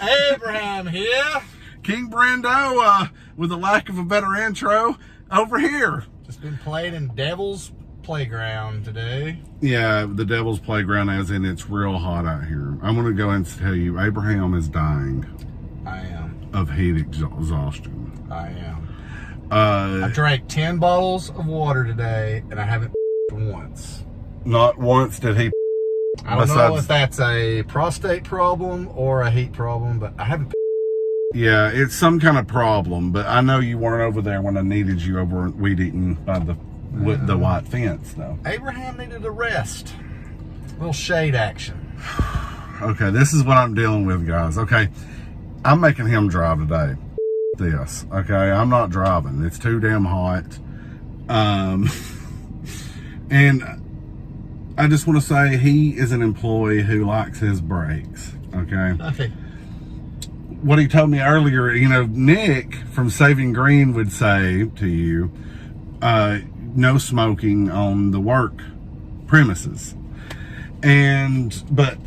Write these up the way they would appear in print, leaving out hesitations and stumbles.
Abraham here. King Brando, with the lack of a better intro, over here. Just been playing in Devil's Playground today. Yeah, the Devil's Playground, as in it's real hot out here. I'm going to go and tell you, Abraham is dying. I am. Of heat exhaustion. I am. I I drank 10 bottles of water today, and I haven't once. Not once did he. I don't know if that's a prostate problem or a heat problem, but I haven't. Yeah, it's some kind of problem, but I know you weren't over there when I needed you over weed eating by the white fence, though. Abraham needed a rest. A little shade action. Okay, this is what I'm dealing with, guys. Okay, I'm making him drive today. This, okay? I'm not driving. It's too damn hot. And I just want to say he is an employee who likes his breaks, okay? Okay. What he told me earlier, you know, Nick from Saving Green would say to you, no smoking on the work premises. But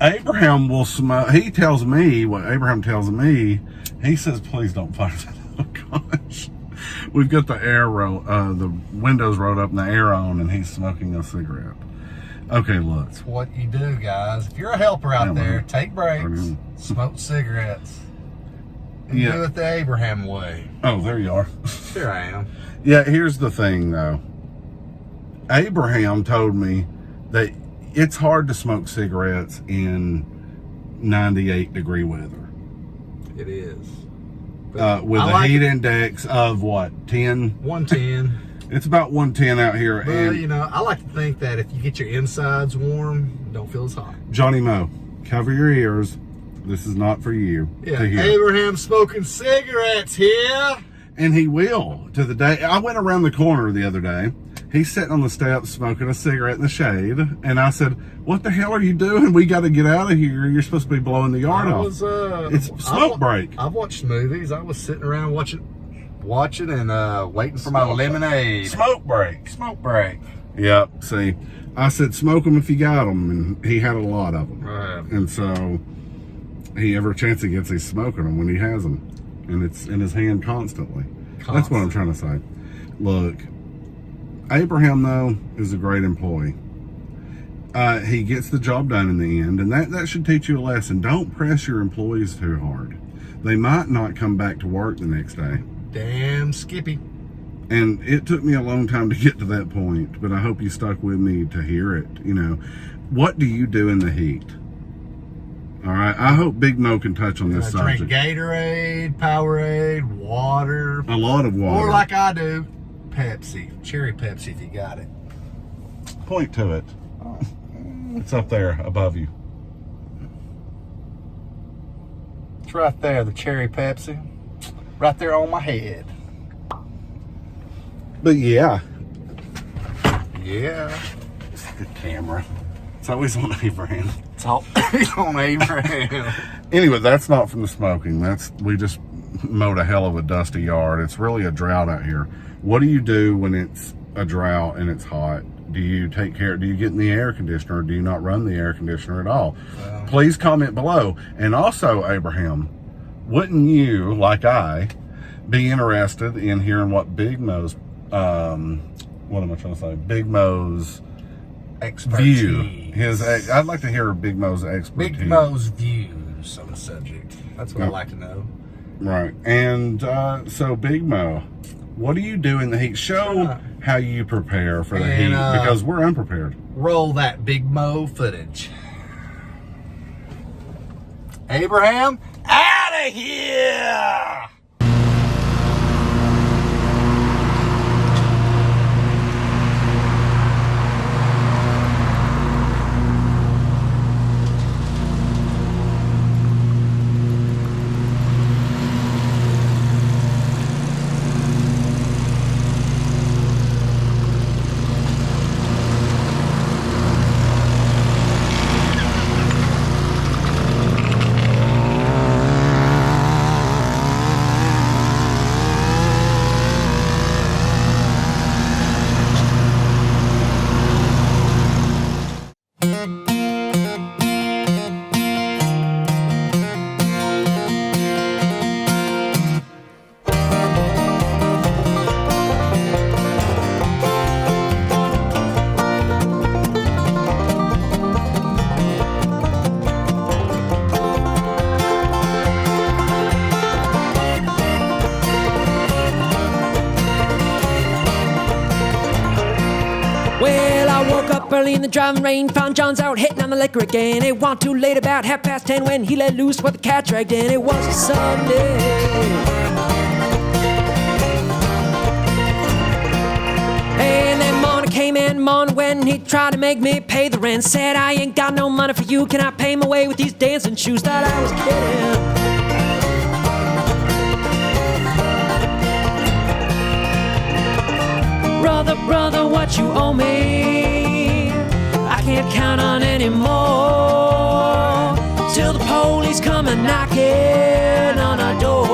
Abraham will smoke. He tells me what Abraham tells me. He says, please don't fire that. Oh gosh. We've got the windows rolled up and the air on, and he's smoking a cigarette. Okay, look. That's what you do, guys. If you're a helper out there, take breaks, smoke cigarettes, and do it the Abraham way. Oh, there you are. Here I am. Yeah, here's the thing, though. Abraham told me that it's hard to smoke cigarettes in 98-degree weather. It is. With a heat index of what, 10? 110. It's about 110 out here. Well, and you know, I like to think that if you get your insides warm, don't feel as hot. Johnny Moe, cover your ears. This is not for you Yeah, to hear. Abraham smoking cigarettes here. And he will to the day. I went around the corner the other day. He's sitting on the steps smoking a cigarette in the shade. And I said, what the hell are you doing? We got to get out of here. You're supposed to be blowing the yard off. It's smoke break. I've watched movies. I was sitting around watching and waiting for my lemonade. Smoke break. Smoke break. Yep. See, I said, smoke them if you got them. And he had a lot of them. Right. And so every chance he gets, he's smoking them when he has them. And it's in his hand constantly. That's what I'm trying to say. Look, Abraham, though, is a great employee. He gets the job done in the end, and that should teach you a lesson. Don't press your employees too hard. They might not come back to work the next day. Damn Skippy. And it took me a long time to get to that point, but I hope you stuck with me to hear it. You know, what do you do in the heat? All right, I hope Big Mo can touch on this subject. Drink Gatorade, Powerade, water. A lot of water. Or like I do, Pepsi. Cherry Pepsi if you got it. Point to it. It's up there above you. It's right there, the cherry Pepsi. Right there on my head. But yeah. Yeah. It's a good camera. It's always on Abraham. It's all on Abraham. Anyway, that's not from the smoking. We just mowed a hell of a dusty yard. It's really a drought out here. What do you do when it's a drought and it's hot? Do you take care? Do you get in the air conditioner? Or do you not run the air conditioner at all? Please comment below. And also, Abraham, wouldn't you, like I, be interested in hearing what Big Mo's, what am I trying to say? Big Mo's Expertise. view. I'd like to hear Big Mo's expertise. Big Mo's views on the subject. That's what I'd like to know. Right. And so, Big Mo, what do you do in the heat? Show how you prepare for the heat, because we're unprepared. Roll that Big Mo footage. Abraham, out of here! early in the driving rain, found John's out hitting on the liquor again. It wasn't too late, about 10:30 when he let loose what the cat dragged in. It was a Sunday. And then morning came in, morning when he tried to make me pay the rent. Said, I ain't got no money for you, can I pay my way with these dancing shoes? Thought I was kidding. Brother, brother, what you owe me, I can't count on anymore, till the police come and knocking on our door.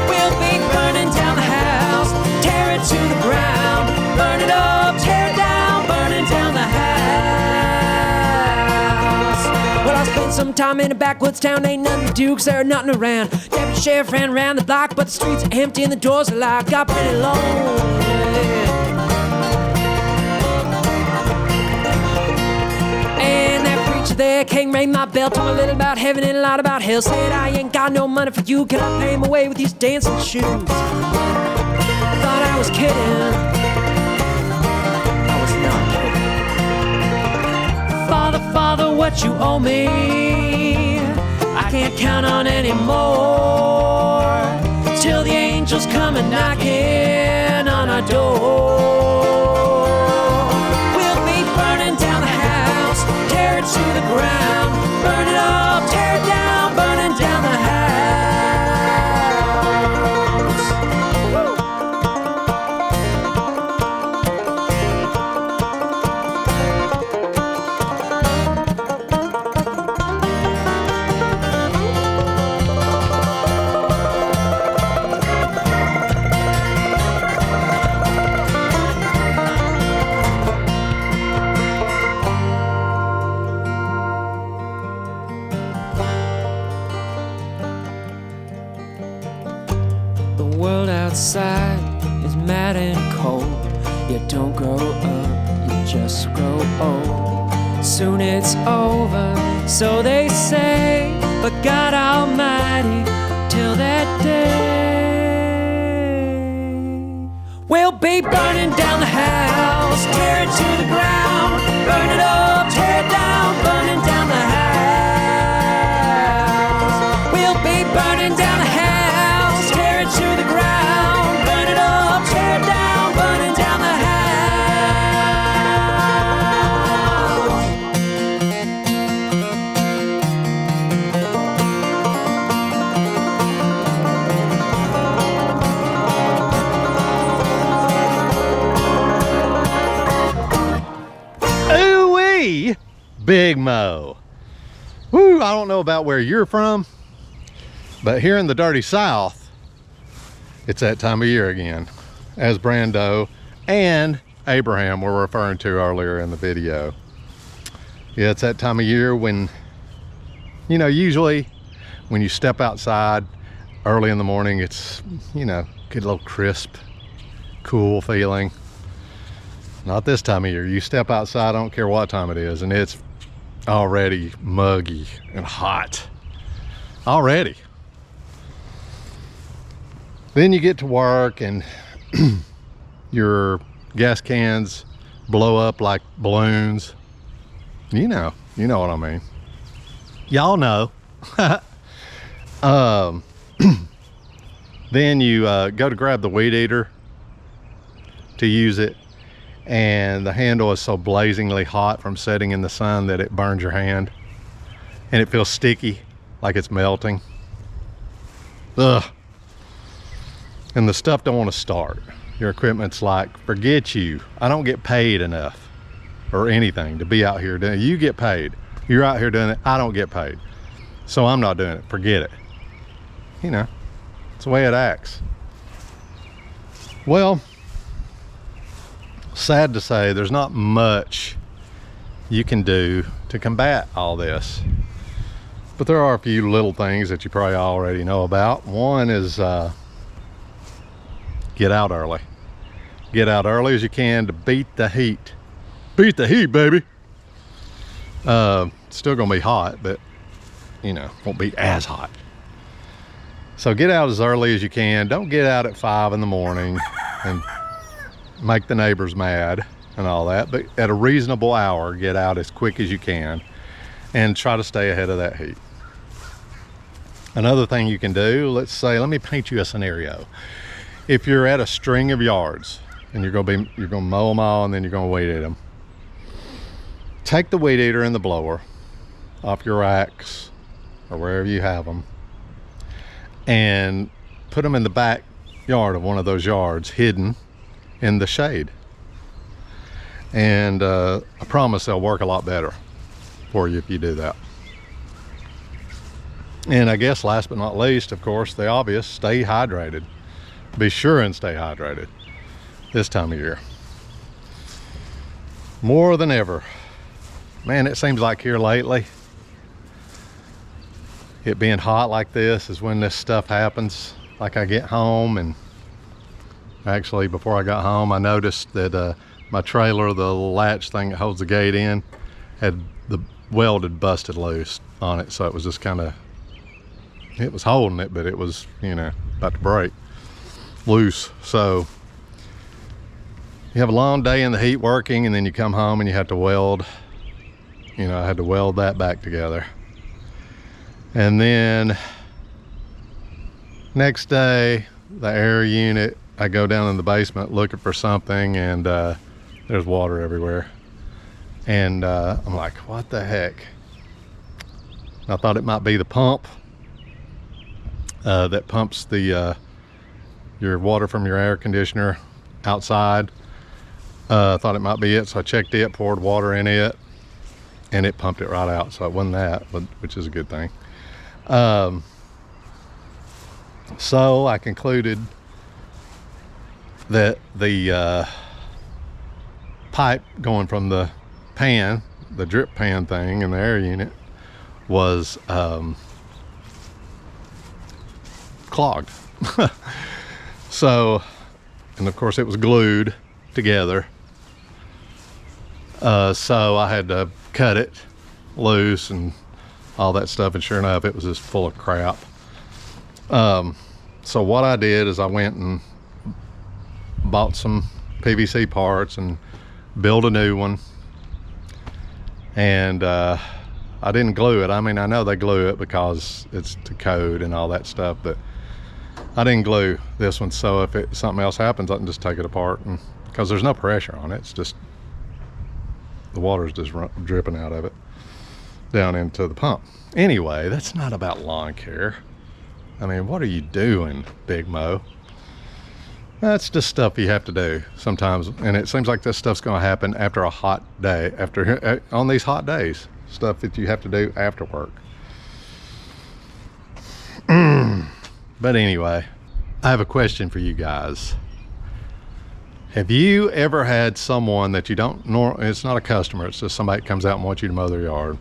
We'll be burning down the house, tear it to the ground, burn it up, tear it down, burning down the house. Well, I spent some time in a backwoods town, ain't nothing to do 'cause there ain't nothing around. Deputy sheriff ran around the block, but the streets are empty and the doors are locked. Got pretty lonely. And that preacher there came, rang my bell, told me a little about heaven and a lot about hell. Said, I ain't got no money for you, can I pay my way with these dancing shoes? Thought I was kidding. I was not kidding. Father, Father, what you owe me, I can't count on anymore, till the angels come and knocking on our door. We'll be burning down the house, tear it to the ground, burn it up, tear it down, burning down the house. The world outside is mad and cold. You don't grow up, you just grow old. Soon it's over, so they say, but God Almighty, till that day, we'll be burning down the house, tear it to the ground, burn it up, tear it down, burning down the house. We'll be burning down the house, tear it to the ground, burn it up, tear it down, burning down the house. Ooh-wee, Big Mo. Woo, I don't know about where you're from, but here in the dirty South, it's that time of year again, as Brando and Abraham were referring to earlier in the video. Yeah, it's that time of year when, you know, usually when you step outside early in the morning, it's, you know, get a little crisp, cool feeling. Not this time of year. You step outside, I don't care what time it is, and it's already muggy and hot. Already. Then you get to work and your gas cans blow up like balloons. You know what I mean. Y'all know. Then you go to grab the weed eater to use it, and the handle is so blazingly hot from sitting in the sun that it burns your hand, and it feels sticky, like it's melting. Ugh. And the stuff don't want to start. Your equipment's like, forget you. I don't get paid enough or anything to be out here doing it. You get paid. You're out here doing it. I don't get paid. So I'm not doing it. Forget it. You know, it's the way it acts. Well, sad to say, there's not much you can do to combat all this. But there are a few little things that you probably already know about. One is get out early. Get out early as you can to beat the heat. Beat the heat, baby. It's still gonna be hot, but you know, won't be as hot. So get out as early as you can. Don't get out at 5 in the morning and make the neighbors mad. and all that, but at a reasonable hour, get out as quick as you can and try to stay ahead of that heat. Another thing you can do, let's say, let me paint you a scenario. If you're at a string of yards and you're gonna mow them all and then you're gonna weed eat them, take the weed eater and the blower off your racks or wherever you have them and put them in the backyard of one of those yards, hidden in the shade. And I promise they'll work a lot better for you if you do that. And I guess last but not least, of course, the obvious, stay hydrated. Be sure and stay hydrated this time of year. More than ever. Man, it seems like here lately, it being hot like this is when this stuff happens. Like I get home, and actually before I got home, I noticed that my trailer, the latch thing that holds the gate in, had the weld had busted loose on it. So it was just kind of, it was holding it, but it was, you know, about to break loose. So you have a long day in the heat working, and then you come home and you have to weld, you know, I had to weld that back together. And then next day, the air unit, I go down in the basement looking for something, and there's water everywhere. And I'm like, what the heck? I thought it might be the pump that pumps the your water from your air conditioner outside. I thought it might be it, so I checked it, poured water in it, and it pumped it right out. So it wasn't that, but, which is a good thing. So I concluded that the pipe going from the pan, the drip pan thing in the air unit, was clogged. So, and of course it was glued together. So I had to cut it loose and all that stuff, and sure enough, it was just full of crap. So what I did is I went and bought some PVC parts and built a new one. And I didn't glue it. I mean, I know they glue it because it's to code and all that stuff, but I didn't glue this one. So if something else happens, I can just take it apart, and because there's no pressure on it, it's just the water's just dripping out of it down into the pump. Anyway, that's not about lawn care. I mean, what are you doing, Big Mo? That's just stuff you have to do sometimes, and it seems like this stuff's going to happen after a hot day, on these hot days, stuff that you have to do after work. But anyway, I have a question for you guys. Have you ever had someone that you don't know, it's not a customer, it's just somebody that comes out and wants you to mow their yard,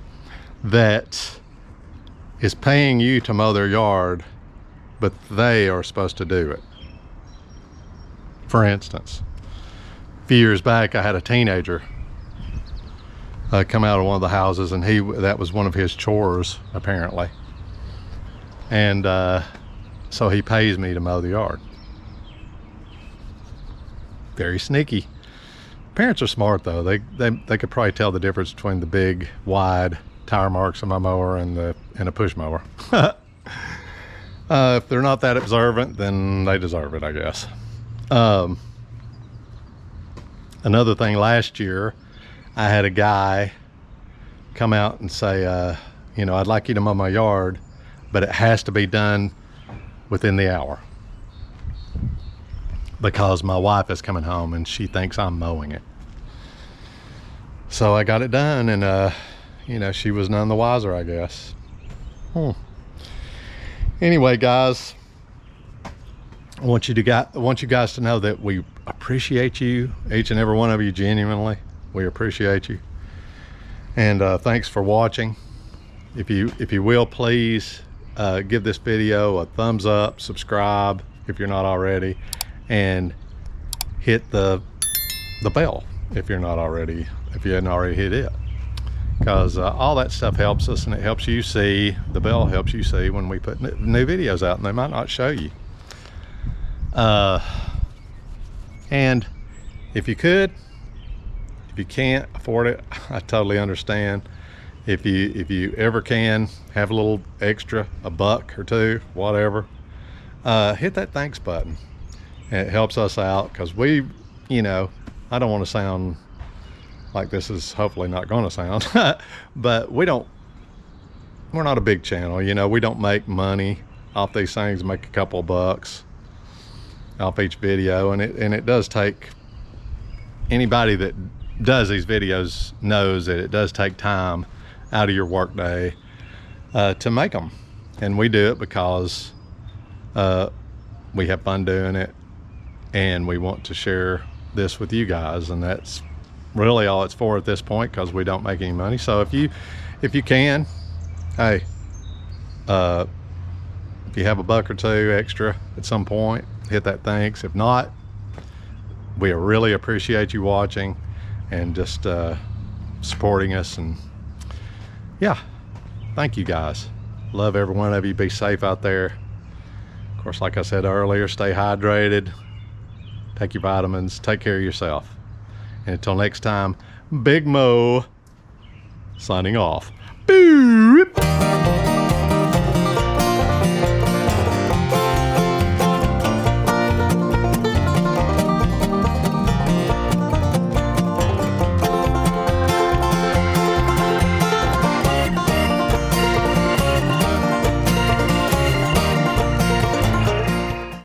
that is paying you to mow their yard, but they are supposed to do it? For instance, a few years back, I had a teenager come out of one of the houses, and that was one of his chores, apparently. And so he pays me to mow the yard. Very sneaky. Parents are smart though. They could probably tell the difference between the big, wide tire marks on my mower and a push mower. If they're not that observant, then they deserve it, I guess. Another thing, last year, I had a guy come out and say, you know, I'd like you to mow my yard, but it has to be done within the hour, because my wife is coming home and she thinks I'm mowing it. So I got it done, and you know, she was none the wiser, I guess. Anyway, guys, I want you guys to know that we appreciate you, each and every one of you, genuinely. We appreciate you, and thanks for watching. If you will, please give this video a thumbs up, subscribe if you're not already, and hit the bell if you hadn't already hit it, because all that stuff helps us, and it helps you see, the bell helps you see when we put new videos out, and they might not show you. And if you could, If you can't afford it, I totally understand. If you ever can have a little extra, a buck or two, whatever, hit that thanks button. And it helps us out, because we, you know, I don't want to sound like this is hopefully not going to sound, but we're not a big channel, you know. We don't make money off these things, make a couple of bucks off each video, and it does take, anybody that does these videos knows that it does take time out of your work day to make them. And we do it because we have fun doing it, and we want to share this with you guys, and that's really all it's for at this point, because we don't make any money. So if you can, hey, if you have a buck or two extra at some point, hit that thanks. If not, we really appreciate you watching and just supporting us. And yeah, thank you guys. Love every one of you. Be safe out there. Of course, like I said earlier, stay hydrated, take your vitamins, take care of yourself. And until next time, Big Mo signing off. Boop.